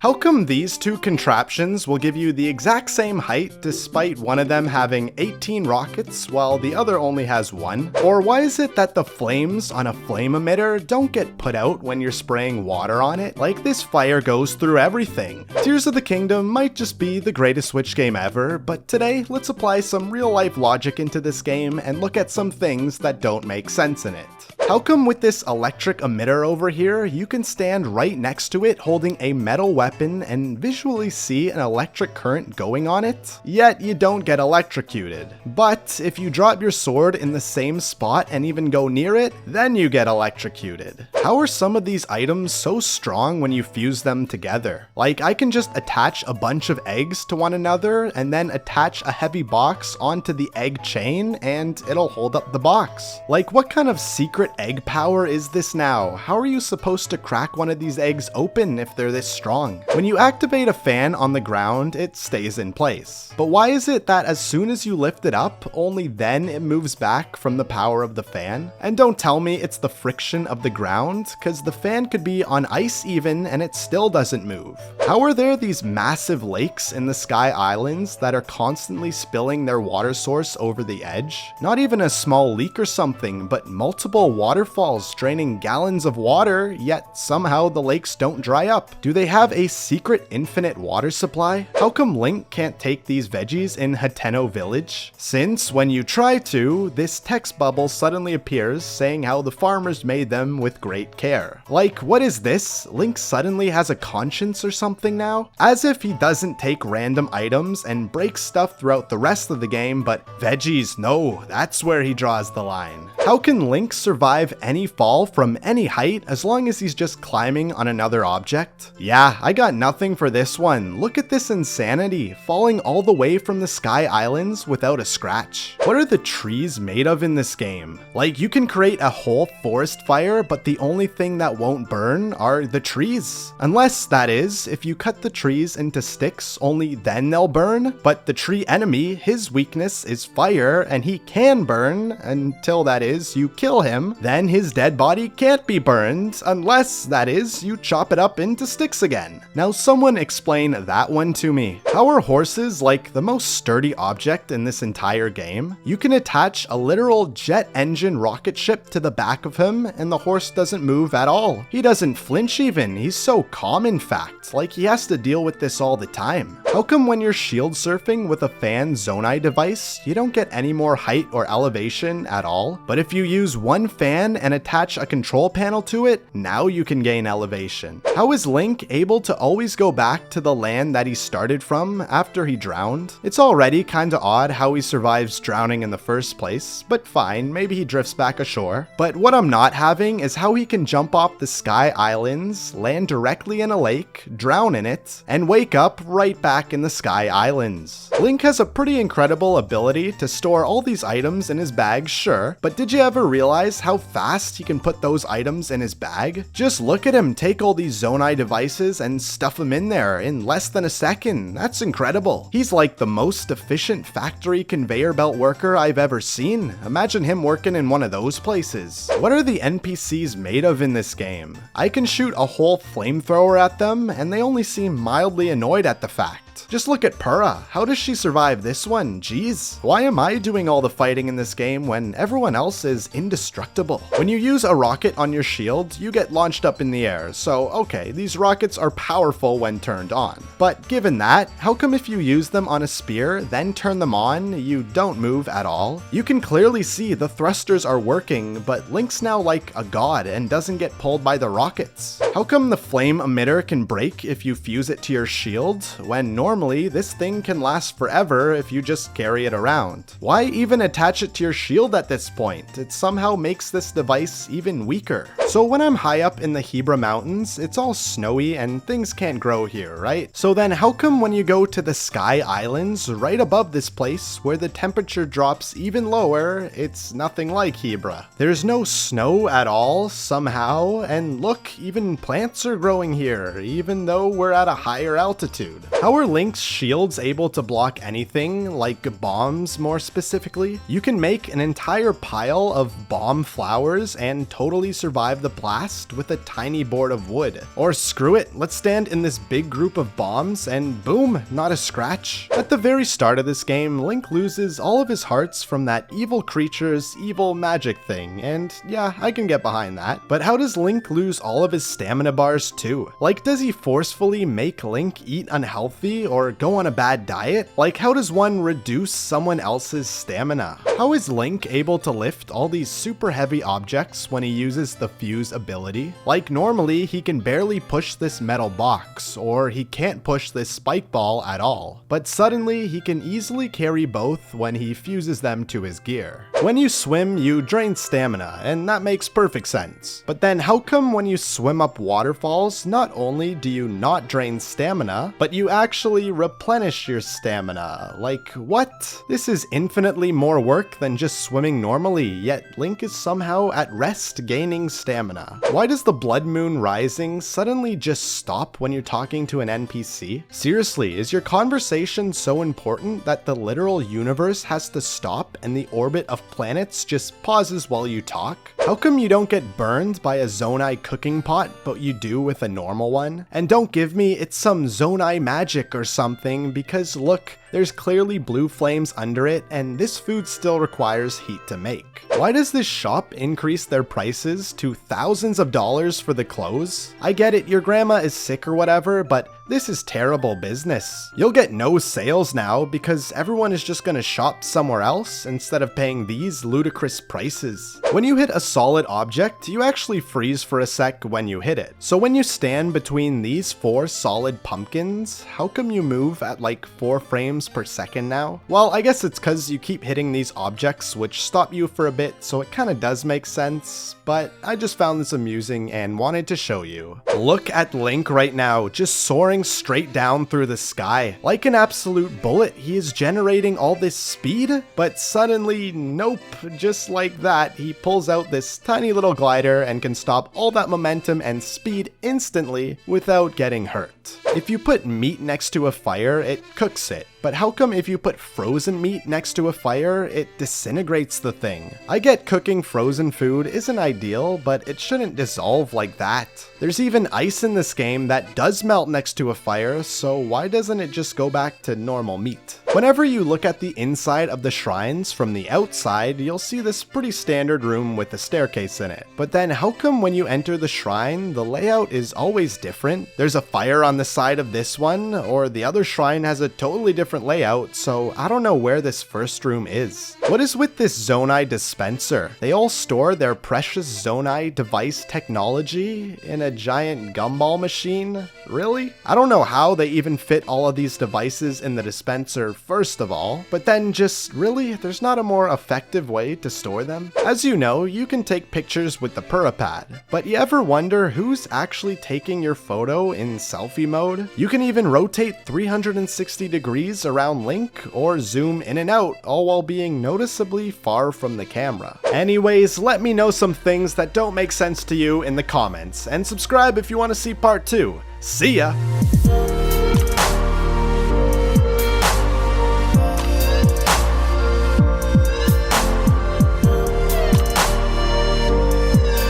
How come these two contraptions will give you the exact same height despite one of them having 18 rockets while the other only has 1? Or why is it that the flames on a flame emitter don't get put out when you're spraying water on it? Like, this fire goes through everything. Tears of the Kingdom might just be the greatest Switch game ever, but today let's apply some real life logic into this game and look at some things that don't make sense in it. How come with this electric emitter over here, you can stand right next to it holding a metal weapon and visually see an electric current going on it, yet you don't get electrocuted? But if you drop your sword in the same spot and even go near it, then you get electrocuted. How are some of these items so strong when you fuse them together? Like, I can just attach a bunch of eggs to one another and then attach a heavy box onto the egg chain and it'll hold up the box. Like, what kind of secret egg power is this now? How are you supposed to crack one of these eggs open if they're this strong? When you activate a fan on the ground, it stays in place. But why is it that as soon as you lift it up, only then it moves back from the power of the fan? And don't tell me it's the friction of the ground, because the fan could be on ice even and it still doesn't move. How are there these massive lakes in the Sky Islands that are constantly spilling their water source over the edge? Not even a small leak or something, but multiple waterfalls draining gallons of water, yet somehow the lakes don't dry up. Do they have a secret infinite water supply? How come Link can't take these veggies in Hateno Village? Since when you try to, this text bubble suddenly appears saying how the farmers made them with great care. Like, what is this? Link suddenly has a conscience or something now? As if he doesn't take random items and break stuff throughout the rest of the game, but veggies, no, that's where he draws the line. How can Link survive any fall from any height as long as he's just climbing on another object? Yeah, I got nothing for this one. Look at this insanity, falling all the way from the Sky Islands without a scratch. What are the trees made of in this game? Like, you can create a whole forest fire, but the only thing that won't burn are the trees. Unless, that is, if you cut the trees into sticks, only then they'll burn. But the tree enemy, his weakness is fire, and he can burn until, that is, you kill him. Then his dead body can't be burned, unless, that is, you chop it up into sticks again. Now someone explain that one to me. How are horses like the most sturdy object in this entire game? You can attach a literal jet engine rocket ship to the back of him and the horse doesn't move at all. He doesn't flinch even, he's so calm in fact, like he has to deal with this all the time. How come when you're shield surfing with a fan Zonai device, you don't get any more height or elevation at all? But if you use one fan and attach a control panel to it, now you can gain elevation. How is Link able to always go back to the land that he started from after he drowned? It's already kinda odd how he survives drowning in the first place, but fine, maybe he drifts back ashore. But what I'm not having is how he can jump off the Sky Islands, land directly in a lake, drown in it, and wake up right back in the Sky Islands. Link has a pretty incredible ability to store all these items in his bag, sure, but did you ever realize how fast he can put those items in his bag? Just look at him take all these Zonai devices and stuff them in there in less than a second. That's incredible. He's like the most efficient factory conveyor belt worker I've ever seen. Imagine him working in one of those places. What are the NPCs made of in this game? I can shoot a whole flamethrower at them and they only seem mildly annoyed at the fact. Just look at Pura. How does she survive this one? Jeez. Why am I doing all the fighting in this game when everyone else is indestructible? When you use a rocket on your shield, you get launched up in the air. So, okay, these rockets are powerful when turned on. But given that, how come if you use them on a spear, then turn them on, you don't move at all? You can clearly see the thrusters are working, but Link's now like a god and doesn't get pulled by the rockets. How come the flame emitter can break if you fuse it to your shield, when normally this thing can last forever if you just carry it around? Why even attach it to your shield at this point? It somehow makes this device even weaker. So when I'm high up in the Hebra Mountains, it's all snowy and things can't grow here, right? So then how come when you go to the Sky Islands, right above this place where the temperature drops even lower, it's nothing like Hebra? There's no snow at all somehow, and look, even plants are growing here, even though we're at a higher altitude. How are Link Link's shield's able to block anything, like bombs more specifically, you can make an entire pile of bomb flowers and totally survive the blast with a tiny board of wood. Or screw it, let's stand in this big group of bombs and boom, not a scratch. At the very start of this game, Link loses all of his hearts from that evil creature's evil magic thing, and yeah, I can get behind that. But how does Link lose all of his stamina bars too? Like, does he forcefully make Link eat unhealthy or go on a bad diet? Like, how does one reduce someone else's stamina? How is Link able to lift all these super heavy objects when he uses the fuse ability? Like, normally he can barely push this metal box, or he can't push this spike ball at all. But suddenly he can easily carry both when he fuses them to his gear. When you swim, you drain stamina, and that makes perfect sense. But then how come when you swim up waterfalls, not only do you not drain stamina, but you actually replenish your stamina? Like, what? This is infinitely more work than just swimming normally, yet Link is somehow at rest gaining stamina. Why does the blood moon rising suddenly just stop when you're talking to an NPC? Seriously, is your conversation so important that the literal universe has to stop and the orbit of planets just pauses while you talk? How come you don't get burned by a Zonai cooking pot, but you do with a normal one? And don't give me it's some Zonai magic or something, because look, there's clearly blue flames under it, and this food still requires heat to make. Why does this shop increase their prices to thousands of dollars for the clothes? I get it, your grandma is sick or whatever, but this is terrible business. You'll get no sales now because everyone is just gonna shop somewhere else instead of paying these ludicrous prices. When you hit a solid object, you actually freeze for a sec when you hit it. So when you stand between these 4 solid pumpkins, how come you move at like 4 frames per second now? Well, I guess it's cause you keep hitting these objects which stop you for a bit, so it kinda does make sense, but I just found this amusing and wanted to show you. Look at Link right now, just soaring straight down through the sky. Like an absolute bullet, he is generating all this speed, but suddenly, nope, just like that, he pulls out this tiny little glider and can stop all that momentum and speed instantly without getting hurt. If you put meat next to a fire, it cooks it. But how come if you put frozen meat next to a fire, it disintegrates the thing? I get cooking frozen food isn't ideal, but it shouldn't dissolve like that. There's even ice in this game that does melt next to a fire, so why doesn't it just go back to normal meat? Whenever you look at the inside of the shrines from the outside, you'll see this pretty standard room with a staircase in it. But then how come when you enter the shrine, the layout is always different? There's a fire on the side of this one, or the other shrine has a totally different layout, so I don't know where this first room is. What is with this Zonai Dispenser? They all store their precious Zonai device technology in a giant gumball machine? Really? I don't know how they even fit all of these devices in the dispenser first of all, but then just really, there's not a more effective way to store them? As you know, you can take pictures with the Pura Pad, but you ever wonder who's actually taking your photo in selfie mode? You can even rotate 360 degrees around Link or zoom in and out, all while being noticeably far from the camera. Anyways, let me know some things that don't make sense to you in the comments, and subscribe if you want to see part 2. See ya!